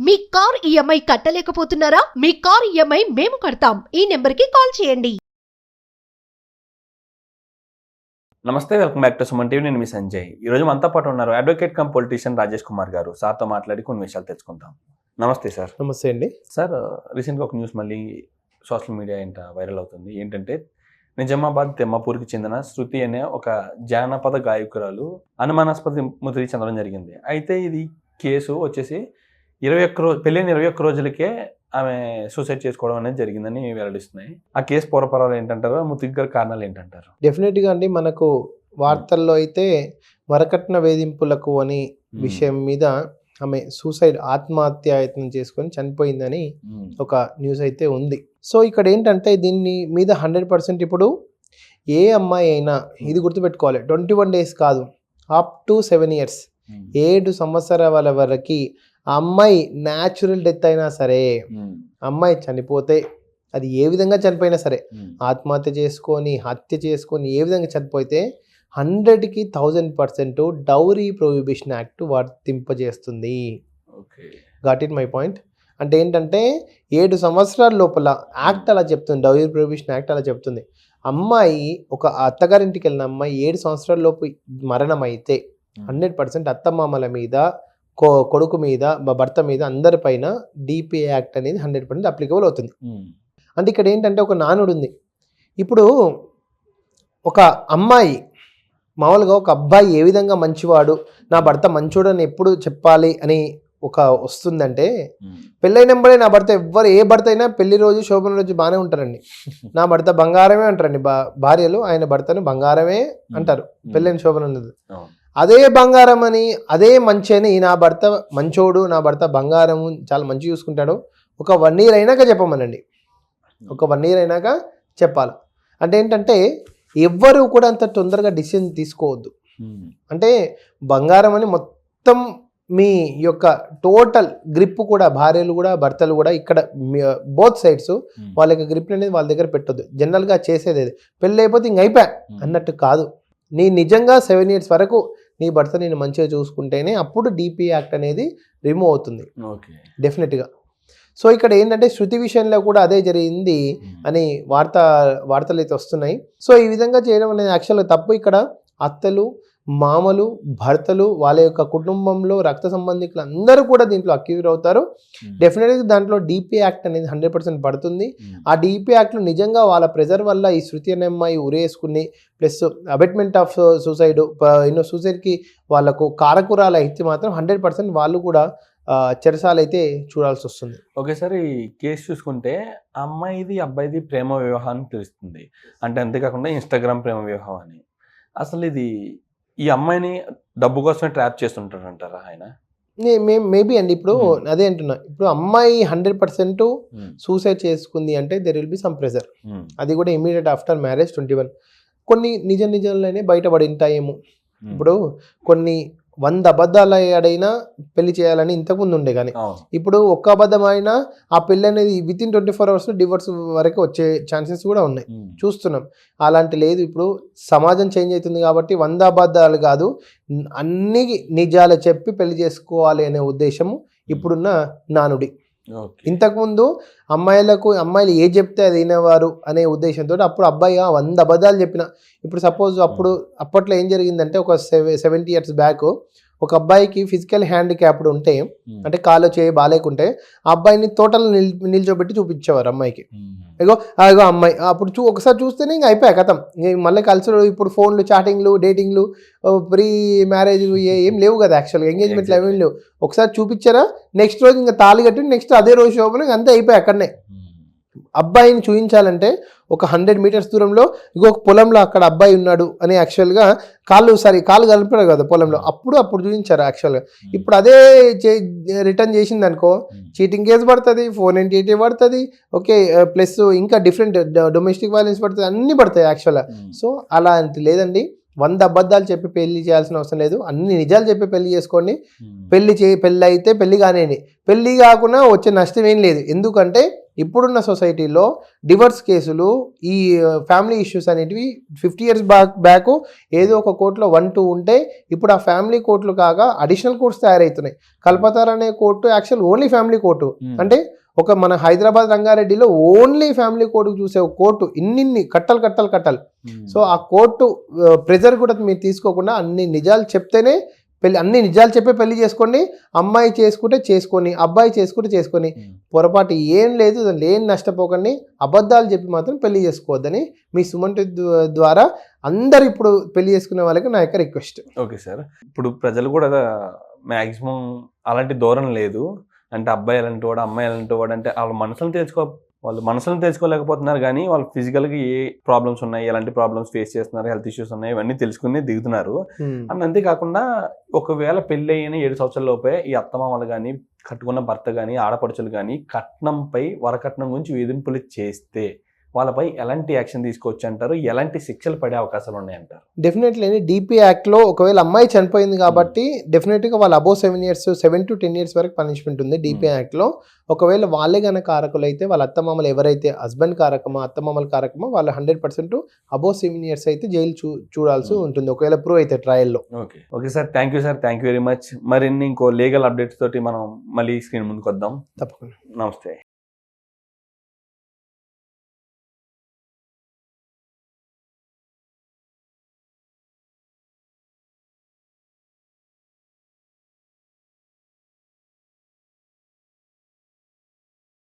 మీ car EMI కట్టలేకపోతున్నారా? మీ car EMI మేము కడతాం. ఈ నెంబర్కి కాల్ చేయండి. నమస్తే, welcome back to Suman TV. నేను మీ సంజయ్. ఈరోజు మనతో పాటు ఉన్నారు advocate come politician Rajesh Kumar గారు. సార్తో మాట్లాడి కొన్ని విషయాలు తెలుసుకుందాం. నమస్తే సార్. నమస్తే అండి. సార్, రీసెంట్గా ఒక న్యూస్ మళ్ళీ సోషల్ మీడియా వైరల్ అవుతుంది. ఏంటంటే నిజామాబాద్ తెమ్మపూర్కి చెందిన శృతి అనే ఒక జానపద గాయకురాలు అనుమానాస్పద మృతి చెందడం జరిగింది. అయితే ఇది కేసు వచ్చేసి 21 రోజు పెళ్ళైన 21 రోజులకే ఆమె సూసైడ్ చేసుకోవడం అనేది జరిగిందని వెల్లడిస్తున్నాయి. ఆ కేసు పూర్వపరాలు ఏంటంటారు? మృతికి గల కారణాలు ఏంటంటారు? డెఫినెట్గా అండి, మనకు వార్తల్లో అయితే వరకట్న వేధింపులకు అని విషయం మీద ఆమె సూసైడ్ ఆత్మహత్యాయత్నం చేసుకొని చనిపోయిందని ఒక న్యూస్ అయితే ఉంది. సో ఇక్కడ ఏంటంటే దీన్ని మీద 100% ఇప్పుడు ఏ అమ్మాయి అయినా ఇది గుర్తుపెట్టుకోవాలి, 21 days కాదు, అప్ టు 7 years 7 సంవత్సరాల వరకు ఆ అమ్మాయి న్యాచురల్ డెత్ అయినా సరే, అమ్మాయి చనిపోతే అది ఏ విధంగా చనిపోయినా సరే, ఆత్మహత్య చేసుకొని హత్య చేసుకొని ఏ విధంగా చనిపోతే 100కి 1000% డౌరీ ప్రొహిబిషన్ యాక్ట్ వర్తింపజేస్తుంది. Got it my point. అంటే ఏంటంటే 7 సంవత్సరాల లోపల యాక్ట్ అలా చెప్తుంది, డౌరీ ప్రొహిబిషన్ యాక్ట్ అలా చెప్తుంది. అమ్మాయి ఒక అత్తగారింటికి వెళ్ళిన అమ్మాయి 7 సంవత్సరాల లోపు మరణం అయితే 100% అత్తమామల మీద, కొడుకు మీద, భర్త మీద, అందరిపైన డిపిఏ యాక్ట్ అనేది 100% అప్లికబుల్ అవుతుంది. అంటే ఇక్కడ ఏంటంటే ఒక నానుడు ఉంది. ఇప్పుడు ఒక అమ్మాయి మామూలుగా ఒక అబ్బాయి ఏ విధంగా మంచివాడు, నా భర్త మంచోడు అని ఎప్పుడు చెప్పాలి అని ఒక వస్తుందంటే, పెళ్ళైనప్పుడే నా భర్త ఏ భర్త అయినా పెళ్లి రోజు శోభన రోజు బాగానే ఉంటారండి. నా భర్త బంగారమే అంటారండి భార్యలు, ఆయన భర్తను బంగారమే అంటారు పెళ్ళైన శోభన ఉన్నది. అదే బంగారం అని, అదే మంచి అని, నా భర్త మంచోడు, నా భర్త బంగారం చాలా మంచి చూసుకుంటాడు, ఒక 1 year అయినాక చెప్పమనండి. ఒక 1 year అయినాక చెప్పాలి. అంటే ఏంటంటే ఎవ్వరూ కూడా అంత తొందరగా డిసిషన్ తీసుకోవద్దు. అంటే బంగారం అని మొత్తం మీ యొక్క టోటల్ గ్రిప్ కూడా, భార్యలు కూడా భర్తలు కూడా ఇక్కడ బోత్ సైడ్స్ వాళ్ళ యొక్క గ్రిప్ అనేది వాళ్ళ దగ్గర పెట్టొద్దు. జనరల్గా చేసేది పెళ్ళి అయిపోతే ఇంక అయిపోయా అన్నట్టు కాదు. నీ నిజంగా 7 years వరకు నీ భర్త నేను మంచిగా చూసుకుంటేనే అప్పుడు డిపిఏ యాక్ట్ అనేది రిమూవ్ అవుతుంది డెఫినెట్గా. సో ఇక్కడ ఏంటంటే శృతి విషయంలో కూడా అదే జరిగింది అని వార్తలు అయితే వస్తున్నాయి. సో ఈ విధంగా చేయడం అనేది యాక్చువల్గా తప్పు. ఇక్కడ అత్తలు, మామలు, భర్తలు, వాళ్ళ యొక్క కుటుంబంలో రక్త సంబంధికులు అందరూ కూడా దీంట్లో అక్యూజ్ అవుతారు. డెఫినెట్గా దాంట్లో డిపిఏ యాక్ట్ అనేది 100% పడుతుంది. ఆ డిపిఏ యాక్ట్లో నిజంగా వాళ్ళ ప్రెజర్ వల్ల ఈ శృతి అనే అమ్మాయి ఉరేసుకుని ప్లస్ అబెట్మెంట్ ఆఫ్ సూసైడ్, సూసైడ్కి వాళ్ళకు కారకురాలు అయితే మాత్రం 100% వాళ్ళు కూడా చెరసాలు అయితే చూడాల్సి వస్తుంది. ఒకేసారి కేసు చూసుకుంటే అమ్మాయిది అబ్బాయిది ప్రేమ వివాహం తెలుస్తుంది. అంటే అంతేకాకుండా ఇన్స్టాగ్రామ్ ప్రేమ వివాహం అని. అసలు ఇది ఈ అమ్మాయిని డబ్బు కోసమే ట్రాప్ చేస్తుంటారు అంటారా ఆయన? మేబీ అండి. ఇప్పుడు అదే అంటున్నా, ఇప్పుడు అమ్మాయి 100% సూసైడ్ చేసుకుంది అంటే there will be some pressure. అది కూడా ఇమీడియట్ ఆఫ్టర్ మ్యారేజ్ 21 కొన్ని నిజాలనే బయటపడి ఉంటాయేమో. ఇప్పుడు కొన్ని 100 అబద్ధాలు ఆడైనా పెళ్లి చేయాలని ఇంతకుముందు ఉండే, కానీ ఇప్పుడు ఒక్క అబద్ధం అయినా ఆ పెళ్లి అనేది వితిన్ 24 hours డివోర్స్ వరకు వచ్చే ఛాన్సెస్ కూడా ఉన్నాయి, చూస్తున్నాం. అలాంటి లేదు. ఇప్పుడు సమాజం చేంజ్ అవుతుంది కాబట్టి 100 అబద్ధాలు కాదు, అన్ని నిజాలు చెప్పి పెళ్లి చేసుకోవాలి అనే ఉద్దేశము ఇప్పుడున్న నానుడి. ఇంతకుముందు అమ్మాయిలు ఏ చెప్తే అది వినేవారు అనే ఉద్దేశంతో అప్పుడు అబ్బాయి 100 అబద్ధాలు చెప్పిన. ఇప్పుడు సపోజ్ అప్పట్లో ఏం జరిగిందంటే ఒక 70 years బ్యాక్ ఒక అబ్బాయికి ఫిజికల్ హ్యాండిక్యాప్డ్ ఉంటే, అంటే కాలు చేయి బాలేకుంటే ఆ అబ్బాయిని తోటలో నిల్చోబెట్టి చూపించేవారు అమ్మాయికి. ఇగో అమ్మాయి అప్పుడు ఒకసారి చూస్తేనే ఇంకా అయిపోయా కథం. మళ్ళీ కలిసి ఇప్పుడు ఫోన్లు, చాటింగ్లు, డేటింగ్లు, ప్రీ మ్యారేజ్లు ఏం లేవు కదా, యాక్చువల్గా ఎంగేజ్మెంట్లు ఏమేం లేవు. ఒకసారి చూపించారా, నెక్స్ట్ రోజు ఇంకా తాళి కట్టి నెక్స్ట్ అదే రోజు శోభన అంతే అయిపోయి అక్కడనే. అబ్బాయిని చూపించాలంటే ఒక 100 meters దూరంలో ఇంకొక పొలంలో అక్కడ అబ్బాయి ఉన్నాడు అని యాక్చువల్గా కాళ్ళు కలిపారు కదా పొలంలో, అప్పుడు చూపించారు యాక్చువల్గా. ఇప్పుడు అదే రిటర్న్ చేసింది అనుకో, చీటింగ్ కేసు పడుతుంది, 498 పడుతుంది, ఓకే, ప్లస్ ఇంకా డిఫరెంట్ డొమెస్టిక్ వైలెన్స్ పడుతుంది, అన్నీ పడతాయి యాక్చువల్గా. సో అలాంటి లేదండి, 100 అబద్ధాలు చెప్పి పెళ్లి చేయాల్సిన అవసరం లేదు, అన్ని నిజాలు చెప్పి పెళ్లి చేసుకోండి. పెళ్లి అయితే పెళ్లి కానివ్వండి, పెళ్లి కాకుండా వచ్చే నష్టం ఏం లేదు. ఎందుకంటే ఇప్పుడున్న సొసైటీలో డివర్స్ కేసులు ఈ ఫ్యామిలీ ఇష్యూస్ అనేటివి 50 years బ్యాక్ ఏదో ఒక కోర్టులో 1-2 ఉంటే ఇప్పుడు ఆ ఫ్యామిలీ కోర్టులు కాగా అడిషనల్ కోర్ట్స్ తయారవుతున్నాయి. కల్పతార్ అనే court actual only family court, అంటే ఒక మన హైదరాబాద్ రంగారెడ్డిలో ఓన్లీ ఫ్యామిలీ కోర్టుకు చూసే ఒక కోర్టు ఇన్ని కట్టలు. సో ఆ కోర్టు ప్రెజర్ కూడా మీరు తీసుకోకుండా అన్ని నిజాలు చెప్తేనే అన్ని నిజాలు చెప్పే పెళ్లి చేసుకోండి, అమ్మాయి చేసుకుంటే చేసుకొని, అబ్బాయి చేసుకుంటే చేసుకొని, పొరపాటు ఏం లేదు, లేని నష్టపోకండి, అబద్ధాలు చెప్పి మాత్రం పెళ్లి చేసుకోవద్దని మీ సుమన్ ద్వారా అందరు ఇప్పుడు పెళ్లి చేసుకునే వాళ్ళకి నా యొక్క రిక్వెస్ట్. ఓకే సార్, ఇప్పుడు ప్రజలు కూడా మ్యాక్సిమం అలాంటి ధోరణి లేదు, అంటే అబ్బాయి ఎలాంటి వాడు అమ్మాయి ఎలాంటి వాడు అంటే వాళ్ళు మనసులను తెలుసుకోలేకపోతున్నారు, కానీ వాళ్ళు ఫిజికల్గా ఏ ప్రాబ్లమ్స్ ఉన్నాయి, ఎలాంటి ప్రాబ్లమ్స్ ఫేస్ చేస్తున్నారు, హెల్త్ ఇష్యూస్ ఉన్నాయి, ఇవన్నీ తెలుసుకుని దిగుతున్నారు. అండ్ అంతేకాకుండా ఒకవేళ పెళ్ళి అయిన 7 సంవత్సరాల లోపే ఈ అత్తమామలు కానీ కట్టుకున్న భర్త కానీ ఆడపడుచులు కానీ కట్నంపై వరకట్నం గురించి వేధింపులు చేస్తే వాళ్ళపై ఎలాంటి యాక్షన్ తీసుకోవచ్చు అంటారు, ఎలాంటి శిక్షలు పడే అవకాశాలు ఉన్నాయంటారు? డెఫినెట్లీ DP యాక్ట్లో ఒకవేళ అమ్మాయి చనిపోయింది కాబట్టి డెఫినెట్గా వాళ్ళు అబోవ్ 7 to 10 years వరకు పనిష్మెంట్ ఉంది DP యాక్ట్లో. ఒకవేళ వాళ్ళే కనుక కారకులు అయితే వాళ్ళ అత్తమామలు ఎవరైతే హస్బెండ్ కారకమా అత్తమామల కారకమా వాళ్ళు 100% అబోవ్ 7 years అయితే జైలు చూడాల్సి ఉంటుంది ఒకవేళ ప్రూవ్ అయితే ట్రయల్లో. Okay sir, thank you sir, thank you very much. మరిన్ని ఇంకో లీగల్ అప్డేట్స్ తోటి మనం మళ్ళీ స్క్రీన్ ముందుకు వద్దాం. తప్పకుండా. నమస్తే.